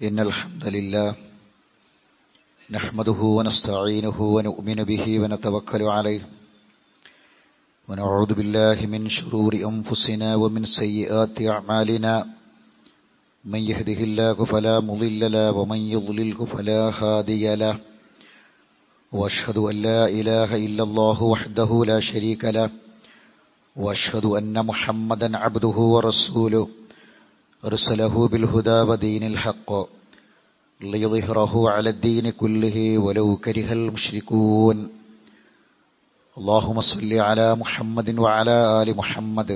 إن الحمد لله نحمده ونستعينه ونؤمن به ونتوكل عليه ونعوذ بالله من شرور أنفسنا ومن سيئات أعمالنا من يهده الله فلا مضل له ومن يضلله فلا هادي له وأشهد أن لا إله إلا الله وحده لا شريك له وأشهد أن محمدا عبده ورسوله أرسله بالهدى ودين الحق ليظهره على الدين كله ولو كره المشركون اللهم صل على محمد وعلى آل محمد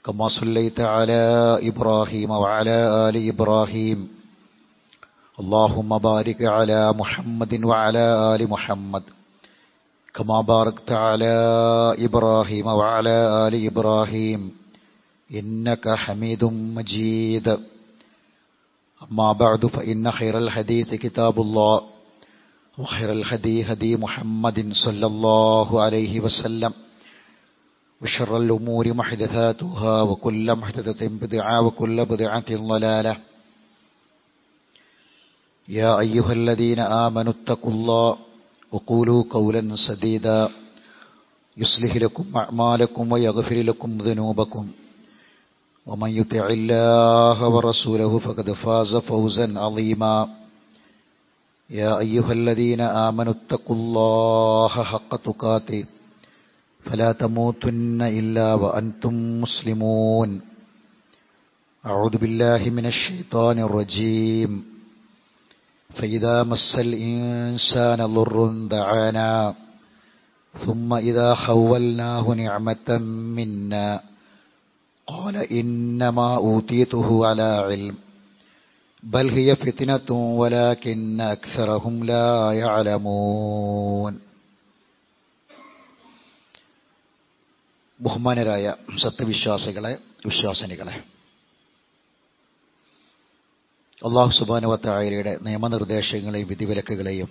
كما صليت على إبراهيم وعلى آل إبراهيم اللهم بارك على محمد وعلى آل محمد كما باركت على إبراهيم وعلى آل إبراهيم إنك حميد مجيد أما بعد فإن خير الحديث كتاب الله وخير الهدي هدي محمد صلى الله عليه وسلم وشر الأمور محدثاتها وكل محدثة بدعة وكل بدعة ضلالة يا أيها الذين آمنوا اتقوا الله وقولوا قولا سديدا يصلح لكم أعمالكم ويغفر لكم ذنوبكم ومن يطع الله ورسوله فقد فاز فوزا عظيما يا أيها الذين آمنوا اتقوا الله حق تقاته فلا تموتن إلا وأنتم مسلمون أعوذ بالله من الشيطان الرجيم فإذا مس الإنسان ضر دعانا ثم إذا خولناه نعمة منا قال إنما أوتيته على علم بل هي فتنة ولكن أكثرهم لا يعلمون. ബഹുമാനരായ സത്യവിശ്വാസികളെ, വിശ്വാസിനികളെ, അല്ലാഹു സുബ്ഹാനഹു വ തആലയുടെ നിയമനിർദ്ദേശങ്ങളെയും വിധിവിലക്കുകളെയും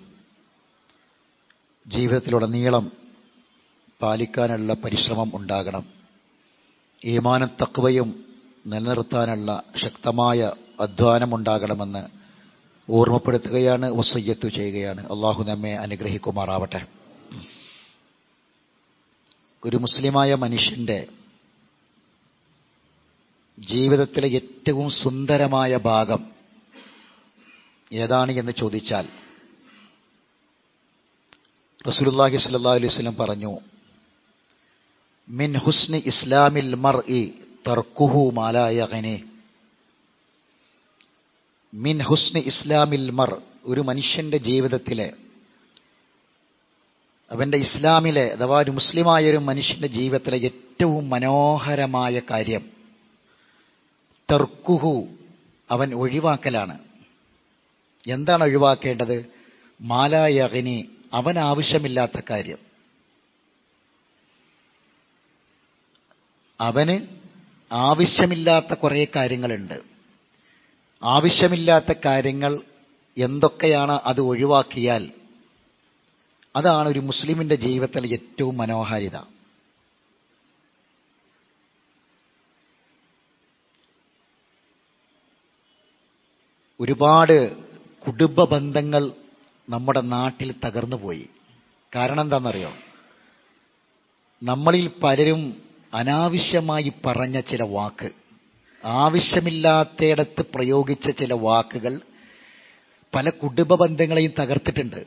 ജീവിതത്തിലുടനീളം പാലിക്കാനുള്ള പരിശ്രമം ഉണ്ടാകണം. ഈമാനും തഖ്വയും നിലനിർത്താനുള്ള ശക്തമായ അധ്വാനമുണ്ടാകണമെന്ന് ഓർമ്മപ്പെടുത്തുകയാണ്, വസിയ്യത്ത് ചെയ്യുകയാണ്. അള്ളാഹു നമ്മെ അനുഗ്രഹിക്കുമാറാവട്ടെ. ഒരു മുസ്ലിമായ മനുഷ്യന്റെ ജീവിതത്തിലെ ഏറ്റവും സുന്ദരമായ ഭാഗം ഏതാണ് എന്ന് ചോദിച്ചാൽ റസൂലുള്ളാഹി സ്വല്ലല്ലാഹു അലൈഹി വസല്ലം പറഞ്ഞു, മിൻ ഹുസ്നി ഇസ്ലാമിൽ മർഇ തർക്കുഹു മാ ലാ യഗ്നി. മിൻ ഹുസ്നി ഇസ്ലാമിൽ മർ, ഒരു മനുഷ്യന്റെ ജീവിതത്തിലെ, അവന്റെ ഇസ്ലാമിലെ അഥവാ ഒരു മുസ്ലിമായ ഒരു മനുഷ്യന്റെ ജീവിതത്തിലെ ഏറ്റവും മനോഹരമായ കാര്യം തർക്കുഹു, അവൻ ഒഴിവാക്കലാണ്. എന്താണ് ഒഴിവാക്കേണ്ടത്? മാ ലാ യഗ്നി, അവൻ ആവശ്യമില്ലാത്ത കാര്യം. അവന് ആവശ്യമില്ലാത്ത കുറേ കാര്യങ്ങളുണ്ട്. ആവശ്യമില്ലാത്ത കാര്യങ്ങൾ എന്തൊക്കെയാണ്, അത് ഒഴിവാക്കിയാൽ അതാണ് ഒരു മുസ്ലിമിന്റെ ജീവിതത്തിലെ ഏറ്റവും മനോഹാരിത. ഒരുപാട് കുടുംബ ബന്ധങ്ങൾ നമ്മുടെ നാട്ടിൽ തകർന്നുപോയി. കാരണം എന്താണെന്നറിയോ? നമ്മളിൽ പലരും അനാവശ്യമായി പറഞ്ഞ ചില വാക്ക്, ആവശ്യമില്ലാത്തയിടത്ത് പ്രയോഗിച്ച ചില വാക്കുകൾ പല കുടുംബ ബന്ധങ്ങളെയും തകർത്തിട്ടുണ്ട്.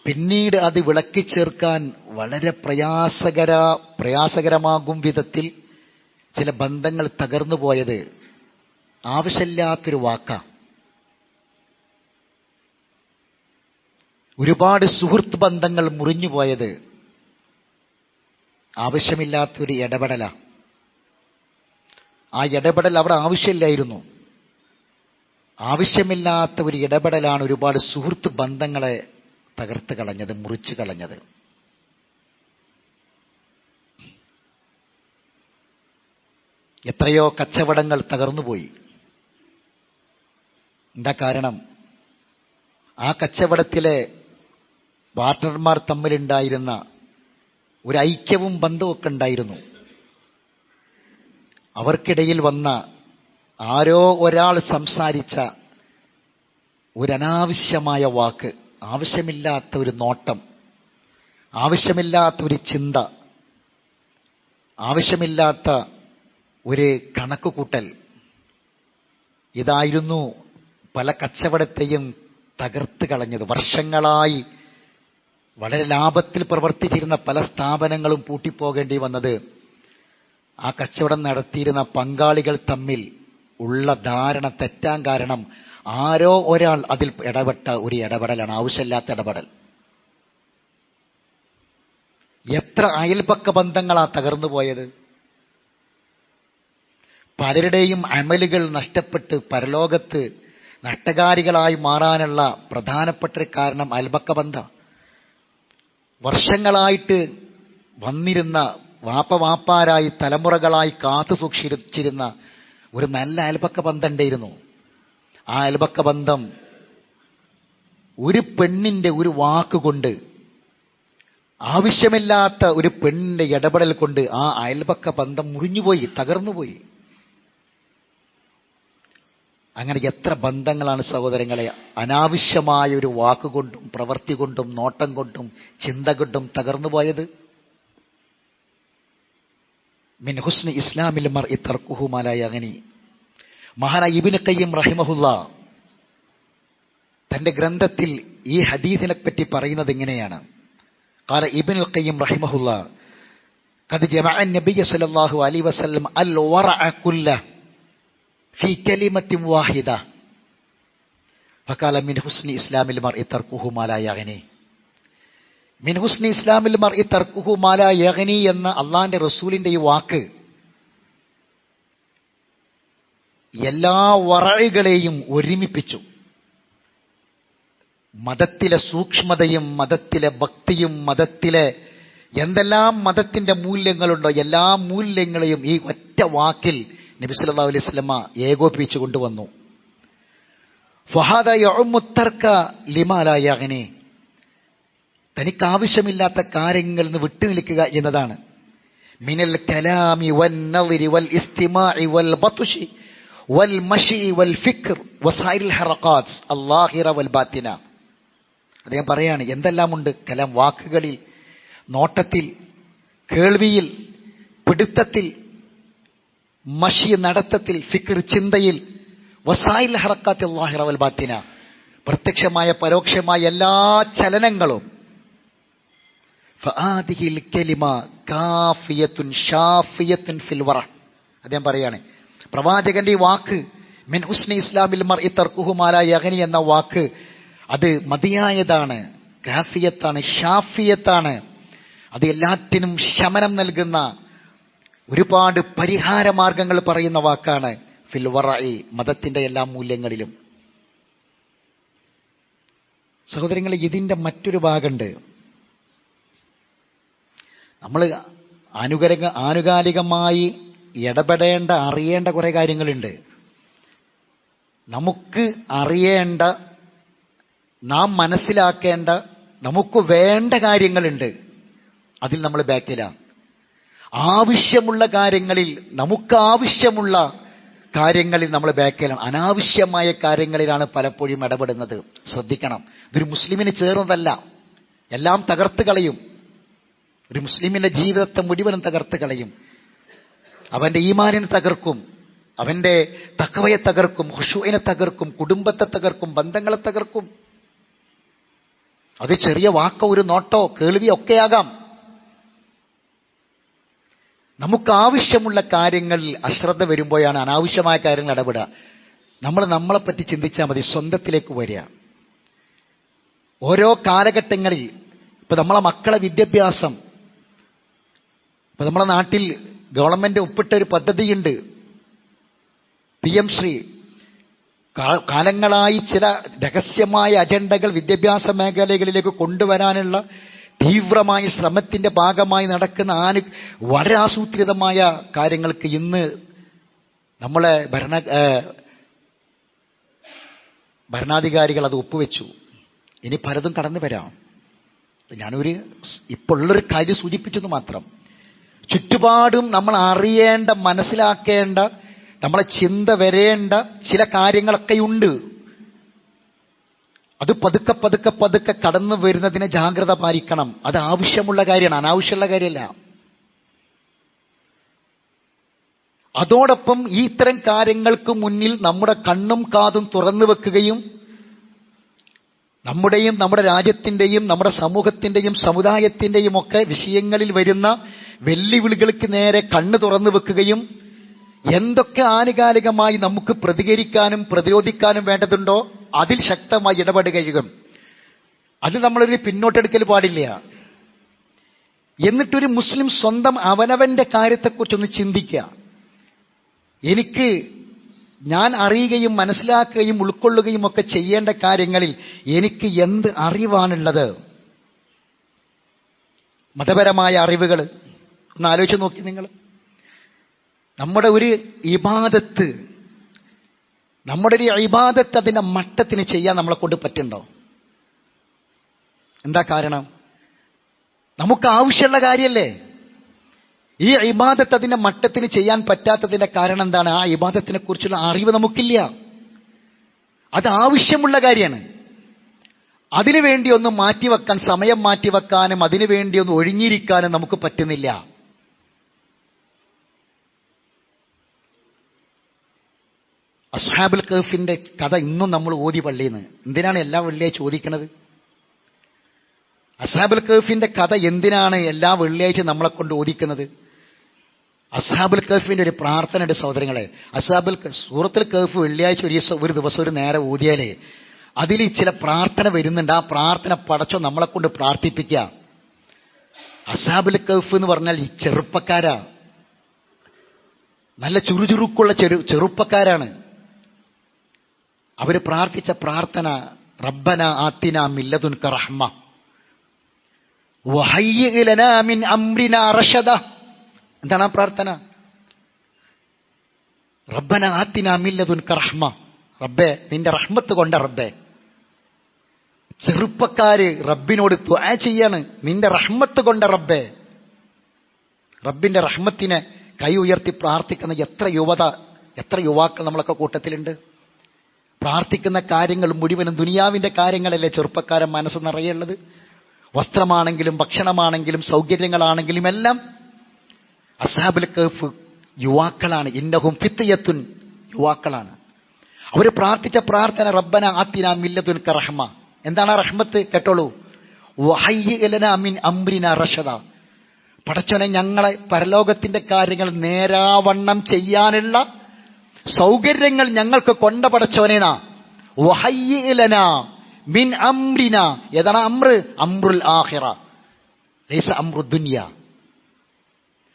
പിന്നീട് അത് വിളക്കി ചേർക്കാൻ വളരെ പ്രയാസകരമാകും വിധത്തിൽ ചില ബന്ധങ്ങൾ തകർന്നു പോയത് ആവശ്യമില്ലാത്തൊരു വാക്കാണ്. ഒരുപാട് സുഹൃത്ത് ബന്ധങ്ങൾ മുറിഞ്ഞു പോയത് ആവശ്യമില്ലാത്തൊരു ഇടപെടലാണ്. ആ ഇടപെടൽ അവിടെ ആവശ്യമില്ലായിരുന്നു. ആവശ്യമില്ലാത്ത ഒരു ഇടപെടലാണ് ഒരുപാട് സുഹൃത്ത് ബന്ധങ്ങളെ തകർത്ത് കളഞ്ഞത്, മുറിച്ചു കളഞ്ഞത്. എത്രയോ കച്ചവടങ്ങൾ തകർന്നുപോയി. എന്താ കാരണം? ആ കച്ചവടത്തിലെ പാർട്ട്ണർമാർ തമ്മിലുണ്ടായിരുന്ന ഒരു ഐക്യവും ബന്ധമൊക്കെ ഉണ്ടായിരുന്നു. അവർക്കിടയിൽ വന്ന ആരോ ഒരാൾ സംസാരിച്ച ഒരനാവശ്യമായ വാക്ക്, ആവശ്യമില്ലാത്ത ഒരു നോട്ടം, ആവശ്യമില്ലാത്ത ഒരു ചിന്ത, ആവശ്യമില്ലാത്ത ഒരു കണക്കുകൂട്ടൽ, ഇതായിരുന്നു പല കച്ചവടത്തെയും തകർത്ത് കളഞ്ഞത്. വർഷങ്ങളായി വളരെ ലാഭത്തിൽ പ്രവർത്തിച്ചിരുന്ന പല സ്ഥാപനങ്ങളും പൂട്ടിപ്പോകേണ്ടി വന്നത് ആ കച്ചവടം നടത്തിയിരുന്ന പങ്കാളികൾ തമ്മിൽ ഉള്ള ധാരണ തെറ്റാൻ കാരണം ആരോ ഒരാൾ അതിൽ ഇടപെട്ട ഒരു ഇടപെടലാണ്, ആവശ്യമില്ലാത്ത ഇടപെടൽ. എത്ര അയൽപക്ക ബന്ധങ്ങളാ തകർന്നു പോയത്. പലരുടെയും അമലുകൾ നഷ്ടപ്പെട്ട് പരലോകത്ത് നഷ്ടകാരികളായി മാറാനുള്ള പ്രധാനപ്പെട്ട കാരണം അയൽപക്ക ബന്ധം. വർഷങ്ങളായിട്ട് വന്നിരുന്ന വാപ്പാരായി തലമുറകളായി കാത്തു സൂക്ഷിച്ചിരുന്ന ഒരു നല്ല അയൽപക്ക ബന്ധം ഉണ്ടായിരുന്നു. ആ അയൽപക്ക ബന്ധം ഒരു പെണ്ണിന്റെ ഒരു വാക്കുകൊണ്ട്, ആവശ്യമില്ലാത്ത ഒരു പെണ്ണിന്റെ ഇടപെടൽ കൊണ്ട് ആ അയൽപക്ക ബന്ധം മുറിഞ്ഞുപോയി, തകർന്നുപോയി. അങ്ങനെ എത്ര ബന്ധങ്ങളാണ് സഹോദരങ്ങളെ അനാവശ്യമായ ഒരു വാക്കുകൊണ്ടും പ്രവൃത്തി കൊണ്ടും നോട്ടം കൊണ്ടും ചിന്ത കൊണ്ടും തകർന്നുപോയത്. മിൻ ഹുസ്നി ഇസ്ലാമിൽ മർഇ തർക്കുഹു മാ ലാ യഗ്നി. മഹാനായ ഇബ്നു ഖയ്യിം റഹിമഹുല്ലാ തന്റെ ഗ്രന്ഥത്തിൽ ഈ ഹദീസിനെ പറ്റി പറയുന്നത് ഇങ്ങനെയാണ്. ഖാല ഇബ്നുൽ ഖയ്യിം റഹിമഹുല്ലാ ഖദ് ജമഅ നബി സല്ലല്ലാഹു അലൈഹി വസല്ലം അൽ വറഅ കുല്ലഹു ഫീ കലിമത്തിൻ വാഹിദ ഫഖാല മിൻ ഹുസ്നി ഇസ്ലാമിൽ മർഇ തർക്കുഹു മാ ലാ യഗ്നി. മിൻ ഹുസ്നി ഇസ്ലാമിൽ മർഇ തർക്കുഹു മാ ലാ യഗ്നി എന്ന അള്ളാന്റെ റസൂലിന്റെ ഈ വാക്ക് എല്ലാ വറഅകളെയും ഒരുമിപ്പിച്ചു. മതത്തിലെ സൂക്ഷ്മതയും മതത്തിലെ ഭക്തിയും മതത്തിലെ എന്തെല്ലാം മതത്തിന്റെ മൂല്യങ്ങളുണ്ടോ എല്ലാ മൂല്യങ്ങളെയും ഈ ഒറ്റ വാക്കിൽ നബി സല്ലല്ലാഹു അലൈഹി വസല്ലമ ഏകോപിപ്പിച്ചു കൊണ്ടുവന്നു. ഫഹാദ യഉമ്മു തർക ലിമാ ലാ യഗ്നി. തനിക്ക് ആവശ്യമില്ലാത്ത കാര്യങ്ങളിൽ നിന്ന് വിട്ടുനിൽക്കുക എന്നതാണ്. മിനൽ കലാമി വൻ നളിരി വൽ ഇസ്തിമാഇ വൽ ബത്ഷി വൽ മശി വൽ ഫിക്ർ വസൈരിൽ ഹറകാത്ത് അല്ലാഹിറ വൽ ബാത്തിന. അദ്ദേഹം പറയാണ് എന്തെല്ലാമുണ്ട് കലാം, വാക്കുകളിൽ, നോട്ടത്തിൽ, കേൾവിയിൽ, പിടുത്തത്തിൽ, മഷി നടത്തത്തിൽ, ഫിക്ർ ചിന്തയിൽ, വസൈൽ ഹറക്കാത്ത് അല്ലാഹിറ വൽ ബാത്തിന, പ്രത്യക്ഷമായ പരോക്ഷമായ എല്ലാ ചലനങ്ങളും. ഫആദിഹിൽ കലിമ കാഫിയത്തുൻ ഷാഫിയത്തുൻ ഫിൽ വറ. അദ്ദേഹം പറയാണ് പ്രവാചകന്റെ ഈ വാക്ക് മിൻ ഹുസ്നി ഇസ്ലാമിൽ മർഇ തർക്കുഹു മാ ലാ യഗ്നി എന്ന വാക്ക് അത് മതിയായതാണ്, കാഫിയത്താണ്, ഷാഫിയത്താണ്. അത് എല്ലാറ്റിനും ശമനം നൽകുന്ന ഒരുപാട് പരിഹാര മാർഗങ്ങൾ പറയുന്ന വാക്കാണ്. ഫിൽ വറഇ, മതത്തിന്റെ എല്ലാ മൂല്യങ്ങളിലും. സഹോദരങ്ങളെ, ഇതിന്റെ മറ്റൊരു ഭാഗമുണ്ട്. നമ്മൾ ആനുകാലികമായി ഇടപെടേണ്ട, അറിയേണ്ട കുറെ കാര്യങ്ങളുണ്ട്. നമുക്ക് അറിയേണ്ട, നാം മനസ്സിലാക്കേണ്ട, നമുക്ക് വേണ്ട കാര്യങ്ങളുണ്ട്. അതിൽ നമ്മൾ ബാക്കിലാണ്. ആവശ്യമുള്ള കാര്യങ്ങളിൽ, നമുക്ക് ആവശ്യമുള്ള കാര്യങ്ങളിൽ നമ്മൾ ബാക്കിലാണ്. അനാവശ്യമായ കാര്യങ്ങളിലാണ് പലപ്പോഴും ഇടപെടുന്നത്. ശ്രദ്ധിക്കണം. ഇതൊരു മുസ്ലിമിന് ചേർന്നതല്ല. എല്ലാം തകർത്ത് കളയും. ഒരു മുസ്ലിമിന്റെ ജീവിതത്തെ മുഴുവനും തകർത്ത് കളയും. അവന്റെ ഈമാനിനെ തകർക്കും, അവന്റെ തഖ്വയെ തകർക്കും, ഖുശൂഇനെ തകർക്കും, കുടുംബത്തെ തകർക്കും, ബന്ധങ്ങളെ തകർക്കും. അത് ചെറിയ വാക്കോ ഒരു നോട്ടോ കേൾവിയോ ഒക്കെയാകാം. നമുക്ക് ആവശ്യമുള്ള കാര്യങ്ങളിൽ അശ്രദ്ധ വരുമ്പോഴാണ് അനാവശ്യമായ കാര്യങ്ങൾ ഇടപെടുക. നമ്മൾ നമ്മളെപ്പറ്റി ചിന്തിച്ചാൽ മതി. സ്വന്തത്തിലേക്ക് വരിക. ഓരോ കാലഘട്ടങ്ങളിൽ ഇപ്പൊ നമ്മളെ മക്കളെ വിദ്യാഭ്യാസം, ഇപ്പൊ നമ്മളെ നാട്ടിൽ ഗവൺമെന്റ് ഒപ്പിട്ട ഒരു പദ്ധതിയുണ്ട്, PM ശ്രീ. കാലങ്ങളായി ചില രഹസ്യമായ അജണ്ടകൾ വിദ്യാഭ്യാസ മേഖലകളിലേക്ക് കൊണ്ടുവരാനുള്ള തീവ്രമായ ശ്രമത്തിന്റെ ഭാഗമായി നടക്കുന്ന വളരെ ആസൂത്രിതമായ കാര്യങ്ങൾക്ക് ഇന്ന് നമ്മളെ ഭരണാധികാരികൾ അത് ഒപ്പുവെച്ചു. ഇനി പലതും കടന്നു വരാം. ഞാനൊരു ഇപ്പോഴുള്ളൊരു കാര്യം സൂചിപ്പിച്ചെന്ന് മാത്രം. ചുറ്റുപാടും നമ്മൾ അറിയേണ്ട, മനസ്സിലാക്കേണ്ട നമ്മളെ ചിന്ത വരേണ്ട ചില കാര്യങ്ങളൊക്കെയുണ്ട്. അത് പതുക്കെ പതുക്കെ പതുക്കെ കടന്നു വരുന്നതിനെ ജാഗ്രത പാലിക്കണം. അത് ആവശ്യമുള്ള കാര്യമാണ്, അനാവശ്യമുള്ള കാര്യമല്ല. അതോടൊപ്പം ഈ ഇത്തരം കാര്യങ്ങൾക്ക് മുന്നിൽ നമ്മുടെ കണ്ണും കാതും തുറന്നു വെക്കുകയും നമ്മുടെയും നമ്മുടെ രാജ്യത്തിന്റെയും നമ്മുടെ സമൂഹത്തിന്റെയും സമുദായത്തിന്റെയും ഒക്കെ വിഷയങ്ങളിൽ വരുന്ന വെല്ലുവിളികൾക്ക് നേരെ കണ്ണ് തുറന്നു വെക്കുകയും എന്തൊക്കെ ആനുകാലികമായി നമുക്ക് പ്രതികരിക്കാനും പ്രതിരോധിക്കാനും വേണ്ടതുണ്ടോ അതിൽ ശക്തമായി ഇടപെടുകയും, അത് നമ്മളൊരു പിന്നോട്ടെടുക്കൽ പാടില്ല. എന്നിട്ടൊരു മുസ്ലിം സ്വന്തം അവനവന്റെ കാര്യത്തെക്കുറിച്ചൊന്ന് ചിന്തിക്കുക. ഞാൻ അറിയുകയും മനസ്സിലാക്കുകയും ഉൾക്കൊള്ളുകയും ഒക്കെ ചെയ്യേണ്ട കാര്യങ്ങളിൽ എനിക്ക് എന്ത് അറിവാണുള്ളത്? മതപരമായ അറിവുകൾ ഒന്ന് ആലോചിച്ച് നോക്കി നിങ്ങൾ. നമ്മുടെ ഒരു ഇബാദത്ത് അതിന്റെ മട്ടത്തിന് ചെയ്യാൻ നമ്മളെ കൊണ്ട് പറ്റുണ്ടോ? എന്താ കാരണം? നമുക്ക് ആവശ്യമുള്ള കാര്യമല്ലേ. ഈ ഇബാദത്ത് അതിന്റെ മട്ടത്തിന് ചെയ്യാൻ പറ്റാത്തതിന്റെ കാരണം എന്താണ്? ആ ഇബാദത്തിനെ കുറിച്ചുള്ള അറിവ് നമുക്കില്ല. അത് ആവശ്യമുള്ള കാര്യമാണ്. അതിനുവേണ്ടി ഒന്ന് മാറ്റിവെക്കാൻ, സമയം മാറ്റിവെക്കാനും അതിനുവേണ്ടി ഒന്ന് ഒഴിഞ്ഞിരിക്കാനും നമുക്ക് പറ്റുന്നില്ല. അസ്ഹാബുൽ കഹ്ഫിന്റെ കഥ ഇന്നും നമ്മൾ ഓതി പള്ളിന്ന്. എന്തിനാണ് എല്ലാ വെള്ളിയാഴ്ച ചോദിക്കുന്നത്? അസ്ഹാബുൽ കഹ്ഫിന്റെ കഥ എന്തിനാണ് എല്ലാ വെള്ളിയാഴ്ച നമ്മളെ കൊണ്ട് ഓദിക്കുന്നത്? അസ്ഹാബുൽ കഹ്ഫിന്റെ ഒരു പ്രാർത്ഥനയുടെ സഹോദരങ്ങളെ, സൂറത്തുൽ കഹ്ഫ് വെള്ളിയാഴ്ച ഒരു ദിവസം ഒരു നേരം ഓതിയാലേ അതിൽ ചില പ്രാർത്ഥന വരുന്നുണ്ട്. ആ പ്രാർത്ഥന പടച്ചോ നമ്മളെ കൊണ്ട് പ്രാർത്ഥിപ്പിക്കുക. അസ്ഹാബുൽ കഹ്ഫ് എന്ന് പറഞ്ഞാൽ ഈ ചെറുപ്പക്കാരാ, നല്ല ചുറുചുറുക്കുള്ള ചെറുപ്പക്കാരാണ്. അവര് പ്രാർത്ഥിച്ച പ്രാർത്ഥന റബ്ബന ആത്തിന മിൻ ലദുൻക റഹ്മ വഹയ്യിഅ് ലനാ മിൻ അംരിനാ റശദ. എന്താണ് ആ പ്രാർത്ഥന? റബ്ബന ആത്തിന മിൻ ലദുൻക റഹ്മ, റബ്ബേ നിന്റെ റഹ്മത്ത് കൊണ്ട റബ്ബേ. ചെറുപ്പക്കാര് റബ്ബിനോട് ദുആ ചെയ്യാണ്, നിന്റെ റഹ്മത്ത് കൊണ്ട റബ്ബേ. റബ്ബിന്റെ റഹ്മത്തിനെ കൈ ഉയർത്തി പ്രാർത്ഥിക്കുന്ന എത്ര യുവാക്കൾ നമ്മളൊക്കെ കൂട്ടത്തിലുണ്ട്. പ്രാർത്ഥിക്കുന്ന കാര്യങ്ങൾ മുഴുവനും ദുനിയാവിന്റെ കാര്യങ്ങളല്ലേ ചെറുപ്പക്കാരൻ മനസ്സ് നിറയുള്ളത്. വസ്ത്രമാണെങ്കിലും ഭക്ഷണമാണെങ്കിലും സൗകര്യങ്ങളാണെങ്കിലും എല്ലാം. അസ്ഹാബുൽ കഹ്ഫ് യുവാക്കളാണ്. ഇന്നഹും ഫിത്യത്തുൻ, യുവാക്കളാണ്. അവർ പ്രാർത്ഥിച്ച പ്രാർത്ഥന റബ്ബന ആത്തിന മിൻ ലദുൻക റഹ്മ. എന്താണ് ആ റഹ്മത്ത്? കേട്ടോളൂ. വഹയ്യിഅ് ലനാ മിൻ അംരിനാ റശദ. പടച്ചോനെ ഞങ്ങളെ പരലോകത്തിന്റെ കാര്യങ്ങൾ നേരാവണ്ണം ചെയ്യാനുള്ള സൗകര്യങ്ങൾ ഞങ്ങൾക്ക് കൊണ്ട പടച്ചോനേനാ. വഹയ്യിഅ് ലനാ മിൻ അംരിന. ഏതാണ് അംറ്? അംറുൽ ആഖിറ, ലൈസ അംറു ദുനിയ.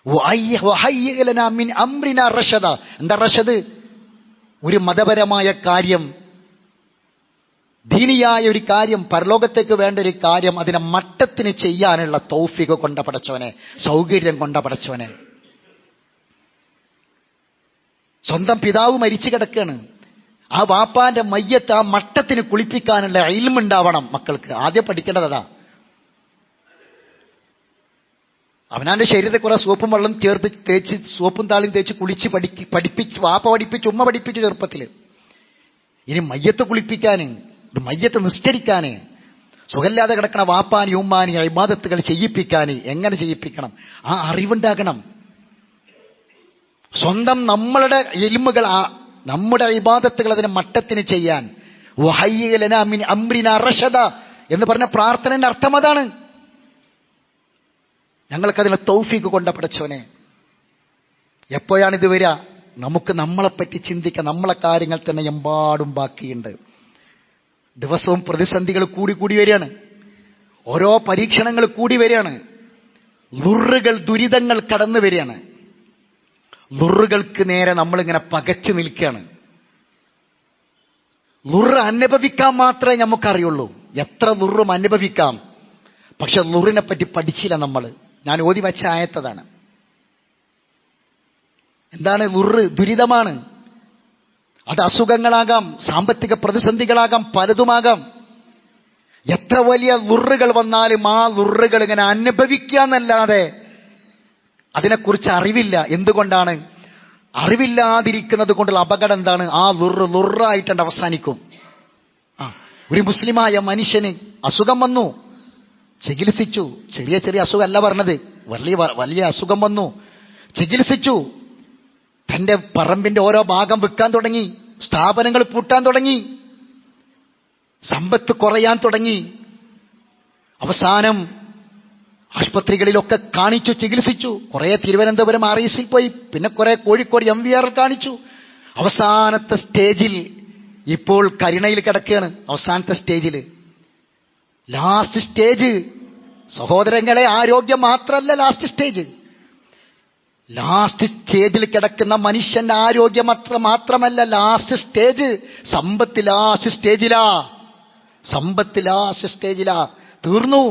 വഹയ്യിഅ് ലനാ മിൻ അംരിന റശദ. എന്താ റശദ്? ഒരു മതപരമായ കാര്യം, ദീനിയായ ഒരു കാര്യം, പരലോകത്തേക്ക് വേണ്ട ഒരു കാര്യം അതിനെ മട്ടത്തിന് ചെയ്യാനുള്ള തൗഫീഖ് കൊണ്ട പടച്ചോനെ, സൗകര്യം കൊണ്ട പടച്ചോനെ. സ്വന്തം പിതാവ് മരിച്ചു കിടക്കുകയാണ്. ആ വാപ്പാന്റെ മയ്യത്ത് ആ മട്ടത്തിന് കുളിപ്പിക്കാനുള്ള ഇൽമ് ഉണ്ടാവണം മക്കൾക്ക്. ആദ്യം പഠിക്കേണ്ടത് അതാ. അവനാന്റെ ശരീരത്തെ കുറെ സോപ്പും വെള്ളം ചേർത്ത് തേച്ച്, സോപ്പും താളിയും തേച്ച് കുളിച്ച് പഠിപ്പിച്ച് വാപ്പ പഠിപ്പിച്ച് ഉമ്മ പഠിപ്പിച്ചു ചെറുപ്പത്തില്. ഇനി മയ്യത്ത് കുളിപ്പിക്കാന്, ഒരു മയ്യത്ത് നിസ്കരിക്കാന്, സുഖമില്ലാതെ കിടക്കണ വാപ്പാനി ഉമ്മാനി ഇബാദത്തുകൾ ചെയ്യിപ്പിക്കാന് എങ്ങനെ ചെയ്യിപ്പിക്കണം ആ അറിവുണ്ടാകണം. സ്വന്തം നമ്മളുടെ ഇൽമുകൾ, നമ്മുടെ ഇബാദത്തുകൾ അതിനെ മട്ടത്തിന് ചെയ്യാൻ വഹയ്യിഅ് ലനാ മിൻ അംരിനാ റശദ എന്ന് പറഞ്ഞ പ്രാർത്ഥനയുടെ അർത്ഥം അതാണ്. ഞങ്ങൾക്കതിന് തൗഫീഖ് കൊണ്ട പടച്ചോനെ. എപ്പോഴാണിത് വരിക? നമുക്ക് നമ്മളെപ്പറ്റി ചിന്തിക്കാം. നമ്മളെ കാര്യങ്ങൾ തന്നെ എമ്പാടും ബാക്കിയുണ്ട്. ദിവസവും പ്രതിസന്ധികൾ കൂടി വരികയാണ്. ഓരോ പരീക്ഷണങ്ങൾ കൂടി വരികയാണ്. ദുരിതങ്ങൾ കടന്നു വരികയാണ്. ലുറുകൾക്ക് നേരെ നമ്മളിങ്ങനെ പകച്ചു നിൽക്കുകയാണ്. ലുറ് അനുഭവിക്കാൻ മാത്രമേ നമുക്കറിയുള്ളൂ. എത്ര ലുറും അനുഭവിക്കാം. പക്ഷെ ലുറിനെ പറ്റി പഠിച്ചില്ല നമ്മൾ. ഞാൻ ഓതി വച്ച ആയത്തതാണ്. എന്താണ് ലുറ്? ദുരിതമാണ്. അത് അസുഖങ്ങളാകാം, സാമ്പത്തിക പ്രതിസന്ധികളാകാം, പലതുമാകാം. എത്ര വലിയ ലുറുകൾ വന്നാലും ആ ലുറുകൾ ഇങ്ങനെ അനുഭവിക്കാന്നല്ലാതെ അതിനെക്കുറിച്ച് അറിവില്ല. എന്തുകൊണ്ടാണ്? അറിവില്ലാതിരിക്കുന്നത് കൊണ്ടുള്ള അപകടം എന്താണ്? ആ ലുറായിട്ടുണ്ട് അവസാനിക്കും. ഒരു മുസ്ലിമായ മനുഷ്യന് അസുഖം വന്നു, ചികിത്സിച്ചു. ചെറിയ ചെറിയ അസുഖമല്ല പറഞ്ഞത്, വലിയ അസുഖം വന്നു, ചികിത്സിച്ചു. തന്റെ പറമ്പിന്റെ ഓരോ ഭാഗം വിൽക്കാൻ തുടങ്ങി, സ്ഥാപനങ്ങൾ പൂട്ടാൻ തുടങ്ങി, സമ്പത്ത് കുറയാൻ തുടങ്ങി. അവസാനം ആശുപത്രികളിലൊക്കെ കാണിച്ചു, ചികിത്സിച്ചു. കുറെ തിരുവനന്തപുരം REC പോയി, പിന്നെ കുറെ കോഴിക്കോട് MVR കാണിച്ചു. അവസാനത്തെ സ്റ്റേജിൽ ഇപ്പോൾ കരുണയിൽ കിടക്കുകയാണ്. അവസാനത്തെ സ്റ്റേജിൽ, ലാസ്റ്റ് സ്റ്റേജ്. സഹോദരങ്ങളെ, ആരോഗ്യം മാത്രമല്ല ലാസ്റ്റ് സ്റ്റേജ്. ലാസ്റ്റ് സ്റ്റേജിൽ കിടക്കുന്ന മനുഷ്യന്റെ ആരോഗ്യം മാത്രമല്ല ലാസ്റ്റ് സ്റ്റേജ്. സമ്പത്ത് ലാസ്റ്റ് സ്റ്റേജിലാ, സമ്പത്ത് ലാസ്റ്റ് സ്റ്റേജിലാ. തീർന്നു.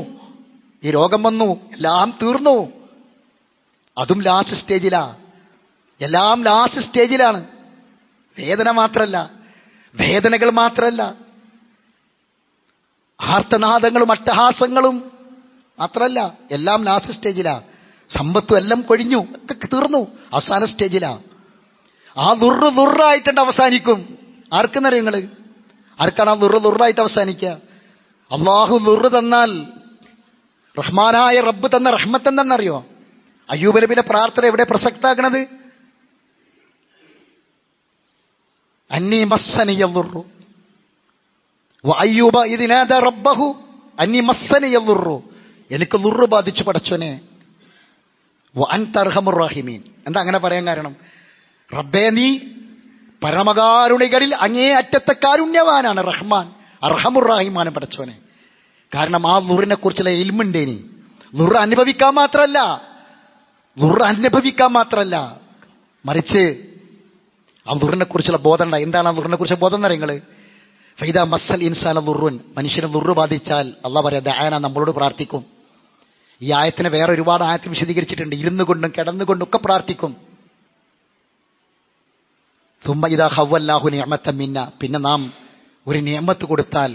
ഈ രോഗം വന്നു, എല്ലാം തീർന്നു. അതും ലാസ്റ്റ് സ്റ്റേജിലാ. എല്ലാം ലാസ്റ്റ് സ്റ്റേജിലാണ്. വേദനകൾ മാത്രമല്ല, ആർത്തനാദങ്ങളും അട്ടഹാസങ്ങളും മാത്രമല്ല, എല്ലാം ലാസ്റ്റ് ലുറാ. സമ്പത്തും എല്ലാം കൊഴിഞ്ഞു, ഒക്കെ തീർന്നു, അവസാന സ്റ്റേജിലാ. ആ ലുറായിട്ടുണ്ട് അവസാനിക്കും. ആർക്കെന്നറിയോ നിങ്ങള്? ആർക്കാണ് ആ ലുറായിട്ട് അവസാനിക്കുക? അള്ളാഹു ലുറ് തന്നാൽ, റഹ്മാനായ റബ്ബ് തന്ന റഹ്മത്ത് എന്തെന്നറിയോ? അയ്യൂബ് നബിയുടെ പ്രാർത്ഥന എവിടെ പ്രസക്താക്കണത്? അന്നീ മസ്സനിയ ളുറു വഅയ്യൂബ ഇദ് നാദാ റബ്ബഹു അന്നീ മസ്സനിയ ളുറു. എനിക്ക് ളുറ് ബാധിച്ചു പടച്ചോനെ. വഅൻത അർഹമുർ റഹീമീൻ. എന്താ അങ്ങനെ പറയാൻ കാരണം? റബ്ബേ, നീ പരമകാരുണികളിൽ അങ്ങേ അറ്റത്തെ കാരുണ്യവാനാണ്, റഹ്മാൻ, അർഹമുർ റഹീമാണ് പടച്ചോനെ. കാരണം ആ ളുറിനെ കുറിച്ചുള്ള ഇൽമുണ്ടേനി. ളുറ് അനുഭവിക്കാൻ മാത്രമല്ല, മറിച്ച് ആ ളുറിനെ കുറിച്ചുള്ള ബോധം ഉണ്ടായി. എന്താണ് ആ ളുറിനെ കുറിച്ച് ബോധം എന്നറിയ നിങ്ങള്? ഫൈദ മസ്സൽ ഇൻസാന ളുറുൻ, മനുഷ്യന് ളുറ് ബാധിച്ചാൽ അള്ളാഹ് പറയാ ദഅന, നമ്മളോട് പ്രാർത്ഥിക്കും. ഈ ആയത്തിനെ വേറെ ഒരുപാട് ആയത്തിൽ വിശദീകരിച്ചിട്ടുണ്ട്. ഇരുന്നു കൊണ്ടും കിടന്നുകൊണ്ടും ഒക്കെ പ്രാർത്ഥിക്കും. തുമ്മ ഇദാ ഖവ്വല്ലാഹു നിഅമത മിന്ന, പിന്നെ നാം ഒരു നിഅമത്ത് കൊടുത്താൽ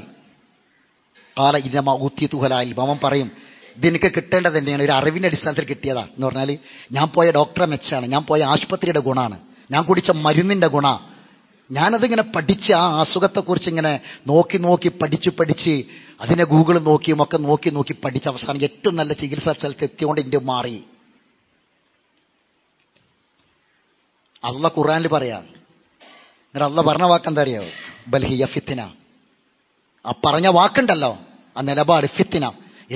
ഖാല ഇന്നമാ ഊതിതുഹു അലാ ഇൽം, അവൻ പറയും ഇതെനിക്ക് കിട്ടേണ്ടത് തന്നെയാണ്, ഒരു അറിവിന്റെ അടിസ്ഥാനത്തിൽ കിട്ടിയതാ എന്ന് പറഞ്ഞാൽ, ഞാൻ പോയ ഡോക്ടറെ മെച്ചാണ്, ഞാൻ പോയ ആശുപത്രിയുടെ ഗുണമാണ്, ഞാൻ കുടിച്ച മരുന്നിന്റെ ഗുണ. ഞാനതിങ്ങനെ പഠിച്ച് ആ അസുഖത്തെക്കുറിച്ച് ഇങ്ങനെ നോക്കി പഠിച്ച് അതിനെ ഗൂഗിൾ നോക്കിയും ഒക്കെ നോക്കി പഠിച്ച അവസാനം ഏറ്റവും നല്ല ചികിത്സാ സ്ഥലത്ത് എത്തിയോണ്ട് ഇന്ത്യ മാറി. അള്ളാഹ് ഖുർആനിൽ പറയാ, എന്നിട്ട് അള്ളാഹ് പറഞ്ഞ വാക്കെന്താ അറിയോ? ബൽഹിയ ഫിത്ന. ആ പറഞ്ഞ വാക്കുണ്ടല്ലോ, ആ നിലപാട് ഫിത്ന,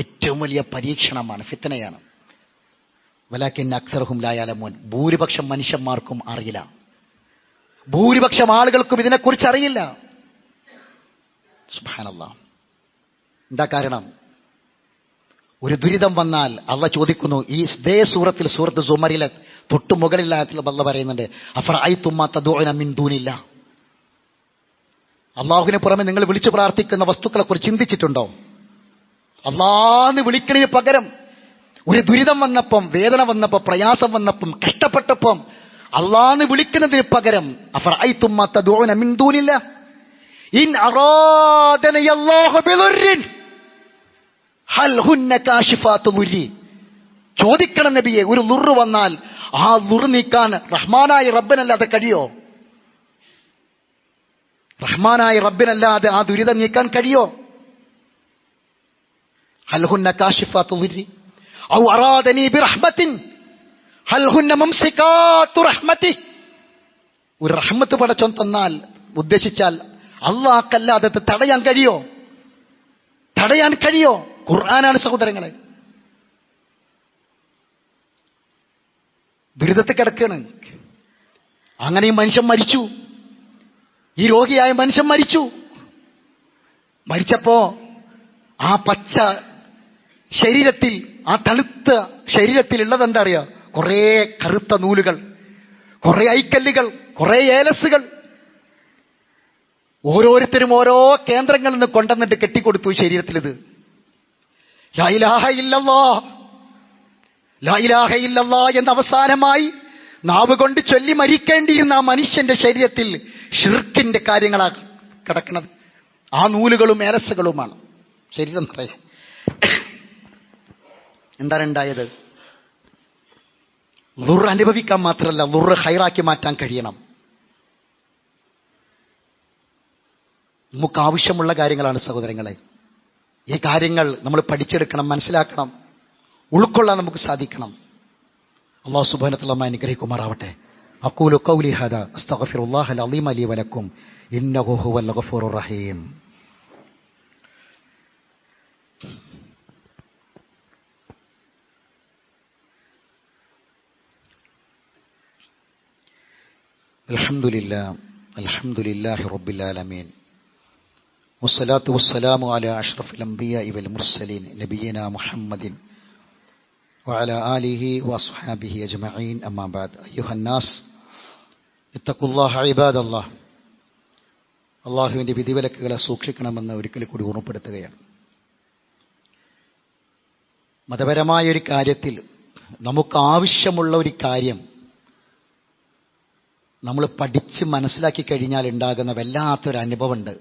ഏറ്റവും വലിയ പരീക്ഷണമാണ്, ഫിത്നയാണ്. വലാകിന്ന അക്സറഹും ലാ യഅലമൂൻ, ഭൂരിപക്ഷം മനുഷ്യന്മാർക്കും അറിയില്ല, ഭൂരിപക്ഷം ആളുകൾക്കും ഇതിനെക്കുറിച്ച് അറിയില്ല. സുബ്ഹാനല്ലാഹ്. എന്താ കാരണം? ഒരു ദുരിതം വന്നാൽ അള്ളാഹ് ചോദിക്കുന്നു, ഈ ഇതേ സൂറത്ത് സുമറിലെ തൊട്ടു മുകളിലെ ആയത്തിൽ അള്ളാഹ് പറയുന്നുണ്ട്, അഫറഅയ്തും മാ തദഊന മിൻ ദൂനില്ലാഹ്, അള്ളാഹുവിനെ പുറമെ നിങ്ങൾ വിളിച്ചു പ്രാർത്ഥിക്കുന്ന വസ്തുക്കളെ കുറിച്ച് ചിന്തിച്ചിട്ടുണ്ടോ? അള്ളാഹ്ന്ന് വിളിക്കണതിന് പകരം ഒരു ദുരിതം വന്നപ്പം, വേദന വന്നപ്പം, പ്രയാസം വന്നപ്പം, കഷ്ടപ്പെട്ടപ്പം അള്ളാഹ്ന്ന് വിളിക്കുന്നതിന് പകരം അഫറഅയ്തും മാ തദഊന മിൻ ദൂനില്ലാഹ് ഇൻ അറാദനി അല്ലാഹു ബിദുർരിൻ ഹൽ ഹുന്ന കാശിഫാത്തു ദുർരി. ചോദിക്കണം നബിയെ, ഒരു ളുറ് വന്നാൽ ആ ളുറ് നീക്കാൻ റഹ്മാനായ റബ്ബിനല്ലാതെ കഴിയോ? റഹ്മാനായ റബ്ബിനല്ലാതെ ആ ദുരിതം നീക്കാൻ കഴിയോ? ഹൽ ഹുന്ന കാശിഫാത്തു ദുർരി ഔ അറാദനി ബിറഹ്മത്തിൻ ഹൽ ഹുന്ന മുംസികാത്തു റഹ്മതി. ഒരു റഹ്മത്ത് പടച്ചോൻ തന്നാൽ, ഉദ്ദേശിച്ചാൽ അല്ലാഹക്കല്ലാതെ തടയാൻ കഴിയോ? ഖുർആനാണ് സഹോദരങ്ങളെ. ദുരിതത്തിൽ കിടക്കാണ്. അങ്ങനെ ഈ മനുഷ്യൻ മരിച്ചു, ഈ രോഗിയായ മനുഷ്യൻ മരിച്ചപ്പോ ആ പച്ച ശരീരത്തിൽ, ആ തണുത്ത ശരീരത്തിലുള്ളത് എന്താ അറിയാ? കുറെ കറുത്ത നൂലുകൾ, കുറെ ഐക്കല്ലുകൾ, കുറെ ഏലസുകൾ. ഓരോരുത്തരും ഓരോ കേന്ദ്രങ്ങളിൽ നിന്ന് കൊണ്ടുവന്നിട്ട് കെട്ടിക്കൊടുത്തു ശരീരത്തിൽ. ഇത് ലാ ഇലാഹ ഇല്ലല്ലാഹ്, ലാ ഇലാഹ ഇല്ലല്ലാഹ് എന്ന് അവസാനമായി നാവ് കൊണ്ട് ചൊല്ലി മരിക്കേണ്ടിയിരുന്ന ആ മനുഷ്യന്റെ ശരീരത്തിൽ ഷിർക്കിന്റെ കാര്യങ്ങളാ കിടക്കുന്നത്. ആ നൂലുകളും ഏലസുകളുമാണ് ശരീരം നിറയെ. എന്താണ് ഉണ്ടായത്? ളുർ അനുഭവിക്കാൻ മാത്രമല്ല, ളുർ ഹൈറാക്കി മാറ്റാൻ കഴിയണം. നമുക്ക് ആവശ്യമുള്ള കാര്യങ്ങളാണ് സഹോദരങ്ങളെ. ഈ കാര്യങ്ങൾ നമ്മൾ പഠിച്ചെടുക്കണം, മനസ്സിലാക്കണം, ഉൾക്കൊള്ളാൻ നമുക്ക് സാധിക്കണം. അല്ലാഹു സുബ്ഹാനഹു വ തആല അനുഗ്രഹിക്കുമാറാവട്ടെ. അഖൂലു ഖൗലി ഹാദാ അസ്തഗ്ഫിറുല്ലാഹൽ അളീം ലി വലക്കും ഇന്നഹു ഹുവൽ ഗഫൂറുർ റഹീം. അൽഹംദുലില്ലാഹി റബ്ബിൽ ആലമീൻ വസ്സലാത്തു വസ്സലാമു അലാ അഷ്റഫിൽ അംബിയാഇ വൽ മുർസലീൻ നബിയിനാ മുഹമ്മദിൻ വഅലാ ആലിഹി വഅസ്ഹാബിഹി അജ്മഈൻ. അമ്മാ ബഅദ്. അയ്യുഹന്നാസ് ഇത്തഖുല്ലാഹ ഇബാദല്ലാഹ്. അല്ലാഹുവിൻ്റെ വിധിവിലക്കുകളെ സൂക്ഷിക്കണമെന്ന് ഒരിക്കൽ കൂടി ഓർമ്മപ്പെടുത്തുകയാണ്. മതപരമായ ഒരു കാര്യത്തിൽ നമുക്ക് ആവശ്യമുള്ള ഒരു കാര്യം നമ്മൾ പഠിച്ച് മനസ്സിലാക്കി കഴിഞ്ഞാൽ ഉണ്ടാകുന്ന വല്ലാത്തൊരു അനുഭവമുണ്ട്.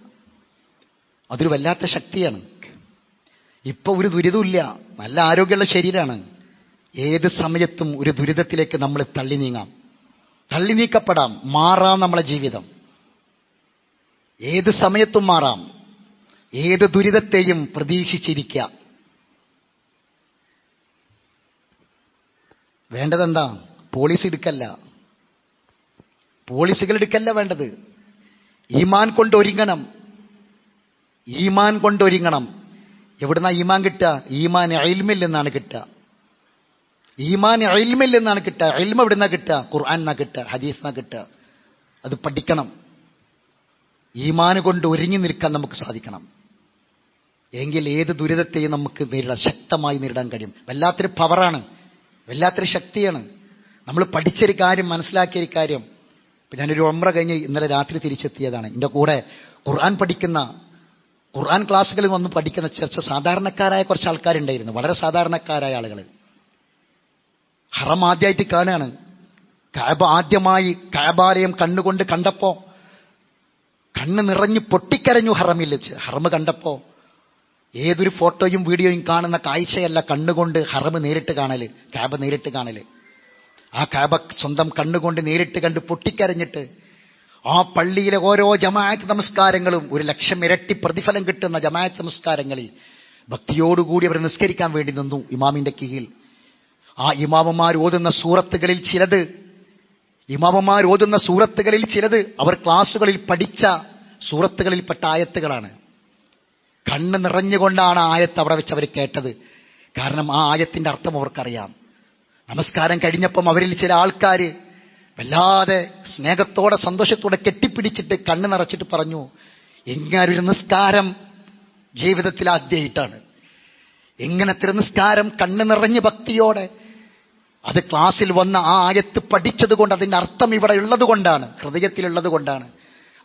അതൊരു വല്ലാത്ത ശക്തിയാണ്. ഇപ്പോൾ ഒരു ദുരിതമില്ല, നല്ല ആരോഗ്യമുള്ള ശരീരമാണ്. ഏത് സമയത്തും ഒരു ദുരിതത്തിലേക്ക് നമ്മൾ തള്ളി നീക്കപ്പെടാം, മാറാം. നമ്മളെ ജീവിതം ഏത് സമയത്തും മാറാം. ഏത് ദുരിതത്തെയും പ്രതീക്ഷിച്ചിരിക്കുക. വേണ്ടതെന്താ? പോളിസികൾ എടുക്കല്ല വേണ്ടത്. ഈമാൻ കൊണ്ടൊരുങ്ങണം. എവിടുന്നാ ഈമാൻ കിട്ടുക? ഈമാൻ ഇൽമിൽ നിന്നാണ് കിട്ടുക. ഇൽമ എവിടുന്നാ കിട്ടുക? ഖുർആൻ എന്നാ കിട്ടുക, ഹദീസ് എന്നാ കിട്ടുക. അത് പഠിക്കണം. ഈമാൻ കൊണ്ട് ഒരുങ്ങി നിൽക്കാൻ നമുക്ക് സാധിക്കണം. എങ്കിൽ ഏത് ദുരിതത്തെയും നമുക്ക് ശക്തമായി നേരിടാൻ കഴിയും. വല്ലാത്തൊരു പവറാണ്, വല്ലാത്തൊരു ശക്തിയാണ്. നമ്മൾ പഠിച്ചൊരു കാര്യം, മനസ്സിലാക്കിയൊരു കാര്യം. ഇപ്പം ഞാനൊരു ഉംറ കഴിഞ്ഞ് ഇന്നലെ രാത്രി തിരിച്ചെത്തിയതാണ്. എൻ്റെ കൂടെ ഖുർആൻ ക്ലാസ്സുകളിൽ വന്ന് പഠിക്കുന്ന സാധാരണക്കാരായ കുറച്ച് ആൾക്കാരുണ്ടായിരുന്നു. വളരെ സാധാരണക്കാരായ ആളുകൾ. ഹറം ആദ്യമായിട്ട് കാണുകയാണ്. കഅബാലയം കണ്ണുകൊണ്ട് കണ്ടപ്പോൾ കണ്ണ് നിറഞ്ഞ് പൊട്ടിക്കരഞ്ഞു. ഹറം കണ്ടപ്പോൾ ഏതൊരു ഫോട്ടോയും വീഡിയോയും കാണുന്ന കാഴ്ചയല്ല കണ്ണുകൊണ്ട് ഹറം നേരിട്ട് കാണല്, കഅബ നേരിട്ട് കാണല്. ആ കഅബ സ്വന്തം കണ്ണുകൊണ്ട് നേരിട്ട് കണ്ട് പൊട്ടിക്കരഞ്ഞിട്ട് ആ പള്ളിയിലെ ഓരോ ജമാഅത്ത് നമസ്കാരങ്ങളും 1,00,000 ഇരട്ടി പ്രതിഫലം കിട്ടുന്ന ജമാഅത്ത് നമസ്കാരങ്ങളിൽ ഭക്തിയോടുകൂടി അവർ നിസ്കരിക്കാൻ വേണ്ടി നിന്നു ഇമാമിന്റെ കീഴിൽ. ആ ഇമാമന്മാർ ഓതുന്ന സൂറത്തുകളിൽ ചിലത് അവർ ക്ലാസ്സുകളിൽ പഠിച്ച സൂറത്തുകളിൽപ്പെട്ട ആയത്തുകളാണ്. കണ്ണ് നിറഞ്ഞുകൊണ്ടാണ് ആ ആയത്ത് അവിടെ വെച്ച് അവർ കേട്ടത്. കാരണം ആ ആയത്തിന്റെ അർത്ഥം അവർക്കറിയാം. നമസ്കാരം കഴിഞ്ഞപ്പം അവരിൽ ചില ആൾക്കാർ വല്ലാതെ സ്നേഹത്തോടെ സന്തോഷത്തോടെ കെട്ടിപ്പിടിച്ചിട്ട് കണ്ണ് നിറച്ചിട്ട് പറഞ്ഞു, എങ്ങനൊരു നിസ്കാരം ജീവിതത്തിൽ ആദ്യമായിട്ടാണ്. എങ്ങനത്തെ ഒരു നിസ്കാരം, കണ്ണ് നിറഞ്ഞ് ഭക്തിയോടെ. അത് ക്ലാസ്സിൽ വന്ന ആ ആയത്ത് പഠിച്ചത് കൊണ്ട്, അതിൻ്റെ അർത്ഥം ഇവിടെ ഉള്ളത് കൊണ്ടാണ്, ഹൃദയത്തിലുള്ളത് കൊണ്ടാണ്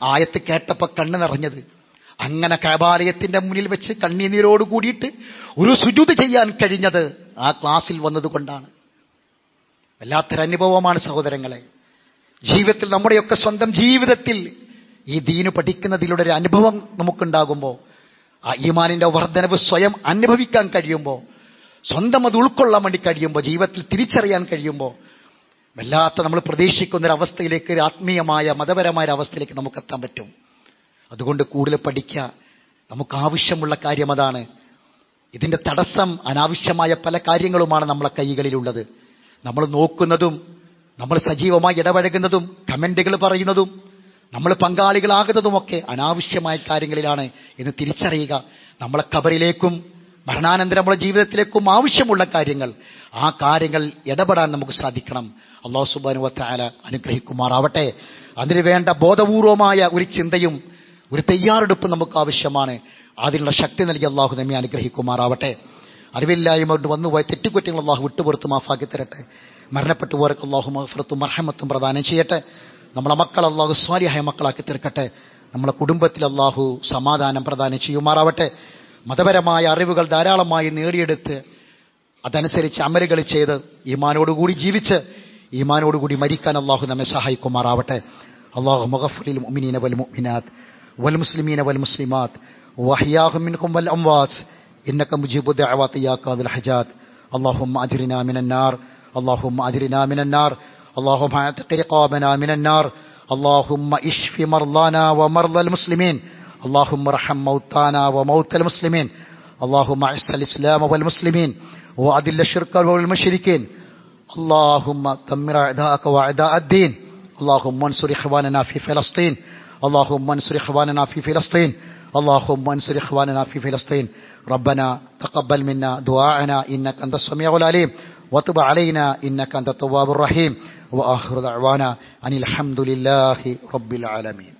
ആയത്ത് കേട്ടപ്പോൾ കണ്ണ് നിറഞ്ഞത്. അങ്ങനെ കഅബാലയത്തിന്റെ മുന്നിൽ വെച്ച് കണ്ണീരോട് കൂടിയിട്ട് ഒരു സുജൂദ് ചെയ്യാൻ കഴിഞ്ഞത് ആ ക്ലാസ്സിൽ വന്നതുകൊണ്ടാണ്. വല്ലാത്തൊരനുഭവമാണ് സഹോദരങ്ങളെ. ജീവിതത്തിൽ, നമ്മുടെയൊക്കെ സ്വന്തം ജീവിതത്തിൽ ഈ ദീന് പഠിക്കുന്നതിലൂടെ ഒരു അനുഭവം നമുക്കുണ്ടാകുമ്പോൾ, ആ ഈമാനിന്റെ വർധനവ് സ്വയം അനുഭവിക്കാൻ കഴിയുമ്പോൾ, സ്വന്തം അത് ഉൾക്കൊള്ളാൻ വേണ്ടി കഴിയുമ്പോൾ, ജീവിതത്തിൽ തിരിച്ചറിയാൻ കഴിയുമ്പോൾ, വല്ലാത്ത നമ്മൾ പ്രതീക്ഷിക്കുന്നൊരവസ്ഥയിലേക്ക്, ഒരു ആത്മീയമായ മതപരമായ അവസ്ഥയിലേക്ക് നമുക്കെത്താൻ പറ്റും. അതുകൊണ്ട് കൂടുതൽ പഠിക്കുക. നമുക്ക് ആവശ്യമുള്ള കാര്യം അതാണ്. ഇതിന്റെ തടസ്സം അനാവശ്യമായ പല കാര്യങ്ങളുമാണ് നമ്മളെ കൈകളിലുള്ളത്. നമ്മൾ നോക്കുന്നതും, നമ്മൾ സജീവമായി ഇടപഴകുന്നതും, കമന്റുകൾ പറയുന്നതും, നമ്മൾ പങ്കാളികളാകുന്നതുമൊക്കെ അനാവശ്യമായ കാര്യങ്ങളിലാണ് എന്ന് തിരിച്ചറിയുക. നമ്മളെ ഖബറിലേക്കും മരണാനന്തരം നമ്മുടെ ജീവിതത്തിലേക്കും ആവശ്യമുള്ള കാര്യങ്ങൾ, ആ കാര്യങ്ങൾ ഇടപെടാൻ നമുക്ക് സാധിക്കണം. അല്ലാഹു സുബ്ഹാനഹു വ തആല അനുഗ്രഹിക്കുമാറാവട്ടെ. അതിനുവേണ്ട ബോധപൂർവമായ ഒരു ചിന്തയും ഒരു തയ്യാറെടുപ്പും നമുക്ക് ആവശ്യമാണ്. അതിനുള്ള ശക്തി നൽകി അള്ളാഹു നമ്മെ അനുഗ്രഹിക്കുമാറാവട്ടെ. അറിവില്ലായ്മ കൊണ്ട് വന്നുപോയ തെറ്റുകുറ്റങ്ങൾ അള്ളാഹു വിട്ടുപുറത്ത് മാഫാക്കി തരട്ടെ. മരണപ്പെട്ടു പോരക്ക് അള്ളാഹു മഗ്ഫിറത്തും മർഹമത്തും പ്രദാനം ചെയ്യട്ടെ. നമ്മളെ മക്കൾ അള്ളാഹു സ്വാലിഹായ മക്കളാക്കി തീർക്കട്ടെ. നമ്മളെ കുടുംബത്തിൽ അള്ളാഹു സമാധാനം പ്രദാനം ചെയ്യുമാറാവട്ടെ. മതപരമായ അറിവുകൾ ധാരാളമായി നേടിയെടുത്ത് അതനുസരിച്ച് അമലുകൾ ചെയ്ത് ഈമാനോടുകൂടി ജീവിച്ച് ഈമാനോടുകൂടി മരിക്കാൻ അള്ളാഹു നമ്മെ സഹായിക്കുമാറാവട്ടെ. അള്ളാഹു മഗ്ഫിറിൽ മുഅ്മിനീന വൽ മുഅ്മിനാത്ത് വൽ മുസ്ലിമീന വൽ മുസ്ലിമാത്ത് വഅഹ്യാഹും മിൻകും വൽ അംവാത്ത് ഇന്നക മുജീബു ദഅവാതി യാ ഖാദിൽ ഹജാത്ത്. അല്ലാഹുമ്മ അജ്രിനാ മിനൻ നാർ اللهم أجرنا من النار اللهم اعتق رقابنا من النار اللهم اشف مرضانا ومرضى المسلمين اللهم ارحم موتانا وموتى المسلمين اللهم اعز الإسلام والمسلمين وأذل الشرك والمشركين اللهم دمر أعداءك وأعداء الدين اللهم انصر إخواننا في فلسطين اللهم انصر إخواننا في فلسطين اللهم انصر إخواننا في فلسطين ربنا تقبل منا دعاءنا إنك أنت السميع العليم وتب علينا إنك أنت التواب الرحيم وآخر دعوانا أن الحمد لله رب العالمين.